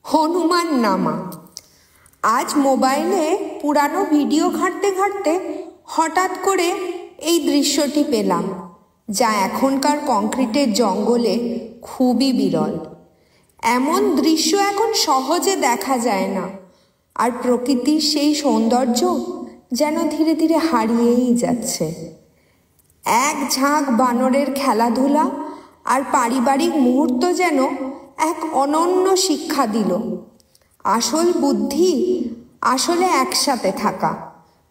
হনুমান নামা। আজ মোবাইলে পুরানো ভিডিও ঘাঁটতে ঘাঁটতে হঠাৎ করে এই দৃশ্যটি পেলাম, যা এখনকার কংক্রিটের জঙ্গলে খুবই বিরল। এমন দৃশ্য এখন সহজে দেখা যায় না, আর প্রকৃতির সেই সৌন্দর্য যেন ধীরে ধীরে হারিয়েই যাচ্ছে। এক ঝাঁক বানরের খেলাধুলা আর পারিবারিক মুহূর্ত যেন এক অনন্য শিক্ষা দিল। আসল বুদ্ধি আসলে একসাথে থাকা,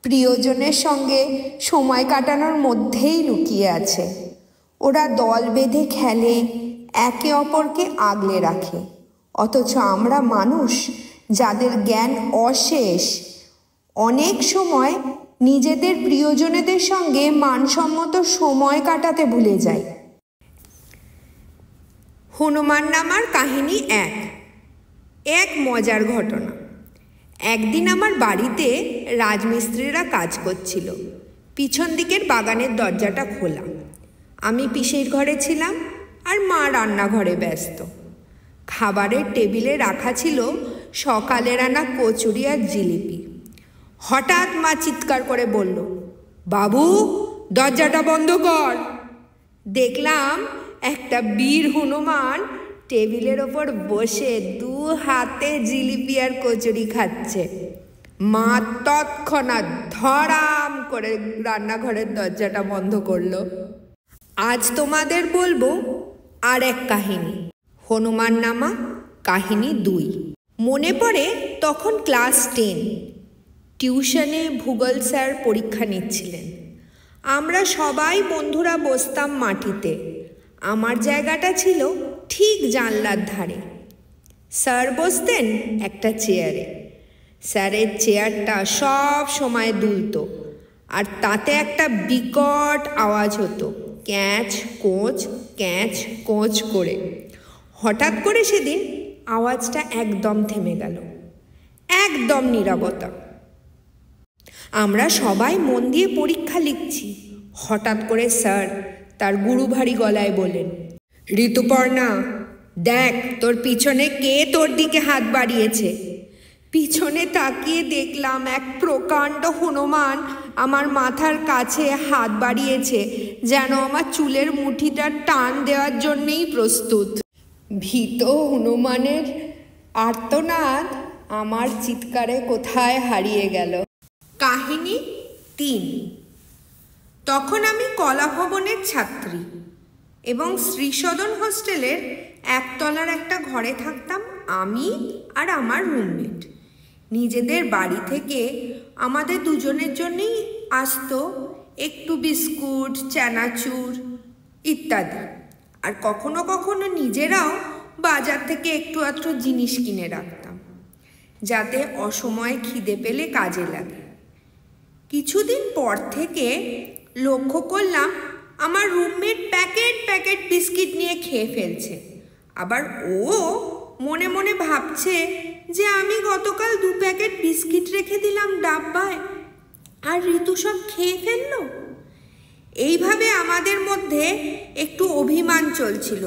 প্রিয়জনের সঙ্গে সময় কাটানোর মধ্যেই লুকিয়ে আছে। ওরা দল বেঁধে খেলে, একে অপরকে আগলে রাখে, অথচ আমরা মানুষ যাদের জ্ঞান অশেষ, অনেক সময় নিজেদের প্রিয়জনেদের সঙ্গে মানসম্মত সময় কাটাতে ভুলে যাই। হনুমান নামার কাহিনী এক মজার ঘটনা। একদিন আমার বাড়িতে রাজমিস্ত্রিরা কাজ করছিল। পিছন দিকের বাগানের দরজাটা খোলা। আমি পিসির ঘরে ছিলাম আর মা রান্নাঘরে ব্যস্ত। খাবারের টেবিলে রাখা ছিল সকালের আনা কচুরি আর জিলিপি। হঠাৎ মা চিৎকার করে বলল, বাবু, দরজাটা বন্ধ কর। দেখলাম একটা বীর হনুমান টেবিলের ওপর বসে দু হাতে জিলিপি আর কচুরি খাচ্ছে। মা তৎক্ষণাৎ ধড়াম করে রান্নাঘরের দরজাটা বন্ধ করলো। আজ তোমাদের বলবো আর এক কাহিনী, হনুমান নামা কাহিনী 2। মনে পড়ে তখন ক্লাস 10। টিউশনে ভূগোল স্যার পরীক্ষা নিচ্ছিলেন। আমরা সবাই বন্ধুরা বসতাম মাটিতে। আমার জায়গাটা ছিল ঠিক জানলার ধারে। স্যার বসতেন একটা চেয়ারে। স্যারের চেয়ারটা সব সময় দুলতো, আর তাতে একটা বিকট আওয়াজ হতো, ক্যাঁচ কোঁচ করে। হঠাৎ করে সেদিন আওয়াজটা একদম থেমে গেল। একদম নীরবতা। আমরা সবাই মন দিয়ে পরীক্ষা লিখছি। হঠাৎ করে স্যার তার গুরুভারী গলায় বললেন, ঋতুপর্ণা, দেখ তোর পিছনে কে তোর দিকে হাত বাড়িয়েছে। পিছনে তাকিয়ে দেখলাম এক প্রকাণ্ড হনুমান আমার মাথার কাছে হাত বাড়িয়েছে, যেন আমার চুলের মুঠিটা টান দেওয়ার জন্যেই প্রস্তুত। ভীত হনুমানের আর্তনাদ আমার চিৎকারে কোথায় হারিয়ে গেল। কাহিনী 3। তখন আমি কলাভবনের ছাত্রী এবং শ্রীসদন হোস্টেলের একতলার একটা ঘরে থাকতাম আমি আর আমার রুমমেট। নিজেদের বাড়ি থেকে আমাদের দুজনের জন্যই আসতো একটু বিস্কুট, চানাচুর ইত্যাদি, আর কখনো কখনো নিজেরাও বাজার থেকে একটু আধটু জিনিস কিনে রাখতাম, যাতে অসময়ে খিদে পেলে কাজে লাগে। কিছুদিন পর থেকে লক্ষ্য করলাম আমার রুমমেট প্যাকেট বিস্কিট নিয়ে খেয়ে ফেলছে। আবার ও মনে মনে ভাবছে যে আমি গতকাল 2 প্যাকেট বিস্কিট রেখে দিলাম ডাব্বায়, আর ঋতু সব খেয়ে ফেললো। এইভাবে আমাদের মধ্যে একটু অভিমান চলছিল,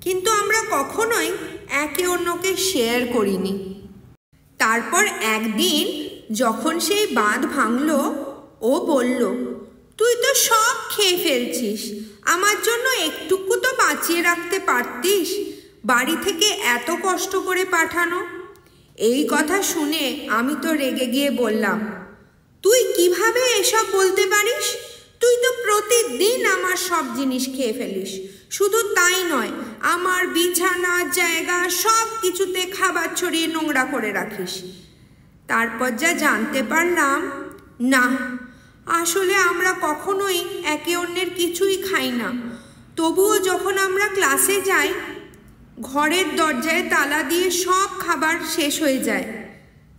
কিন্তু আমরা কখনোই একে অন্যকে শেয়ার করিনি। তারপর একদিন যখন সেই বাঁধ ভাঙলো, ও বলল, তুই তো সব খেয়ে ফেলছিস, আমার জন্য একটুকু তো বাঁচিয়ে রাখতে পারতিস, বাড়ি থেকে এত কষ্ট করে পাঠানো। এই কথা শুনে আমি তো রেগে গিয়ে বললাম, তুই কিভাবে এসব বলতে পারিস? তুই তো প্রতিদিন আমার সব জিনিস খেয়ে ফেলিস। শুধু তাই নয়, আমার বিছানা, জায়গা সব কিছুতে খাবার ছড়িয়ে নোংরা করে রাখিস। তারপর যা জানতে পারলাম, না, আসলে আমরা কখনোই একে অন্যের কিছুই খাই না। তবুও যখন আমরা ক্লাসে যাই, ঘরের দরজায় তালা দিয়ে সব খাবার শেষ হয়ে যায়।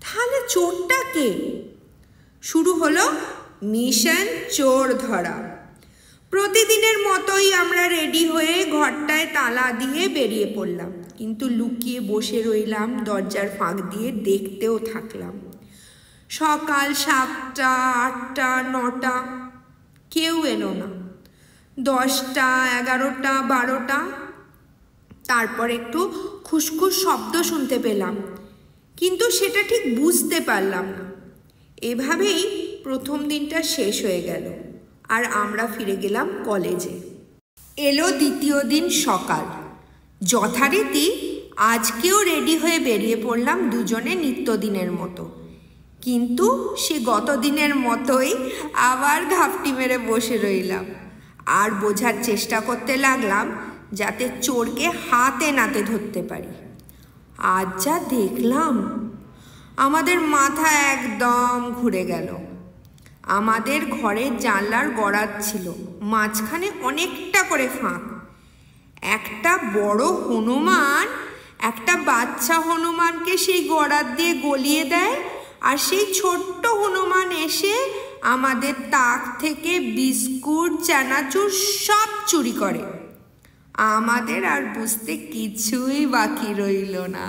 তাহলে চোরটা কে? শুরু হলো মিশন চোর ধরা। প্রতিদিনের মতোই আমরা রেডি হয়ে ঘরটায় তালা দিয়ে বেরিয়ে পড়লাম, কিন্তু লুকিয়ে বসে রইলাম দরজার ফাঁক দিয়ে, দেখতেও থাকলাম। সকাল 7টা, 8টা, 9টা, কেউ এলো না। 10টা, 11টা, 12টা, তারপর একটু খুসখুস শব্দ শুনতে পেলাম। কিন্তু সেটা ঠিক বুঝতে পারলাম না। এভাবেই প্রথম দিনটা শেষ হয়ে গেল আর আমরা ফিরে গেলাম কলেজে। এলো দ্বিতীয় দিন সকাল। যথারীতি আজকেও রেডি হয়ে বেরিয়ে পড়লাম দুজনে নিত্যদিনের মতো। কিন্তু সে গত দিনের মতোই আবার ঘাপটি মেরে বসে রইলাম আর বোঝার চেষ্টা করতে লাগলাম যাতে চোরকে হাতে নাতে ধরতে পারি। আজ যা দেখলাম আমাদের মাথা একদম ঘুরে গেল। আমাদের ঘরের জানলার গড়াত ছিল, মাঝখানে অনেকটা করে ফাঁক। একটা বড় হনুমান একটা বাচ্চা হনুমানকে সেই গড়াত দিয়ে গলিয়ে দেয়, আর সেই ছোট্ট হনুমান এসে আমাদের তাক থেকে বিস্কুট চানাচুর সব চুরি করে। আমাদের আর বুঝতে কিছুই বাকি রইল না।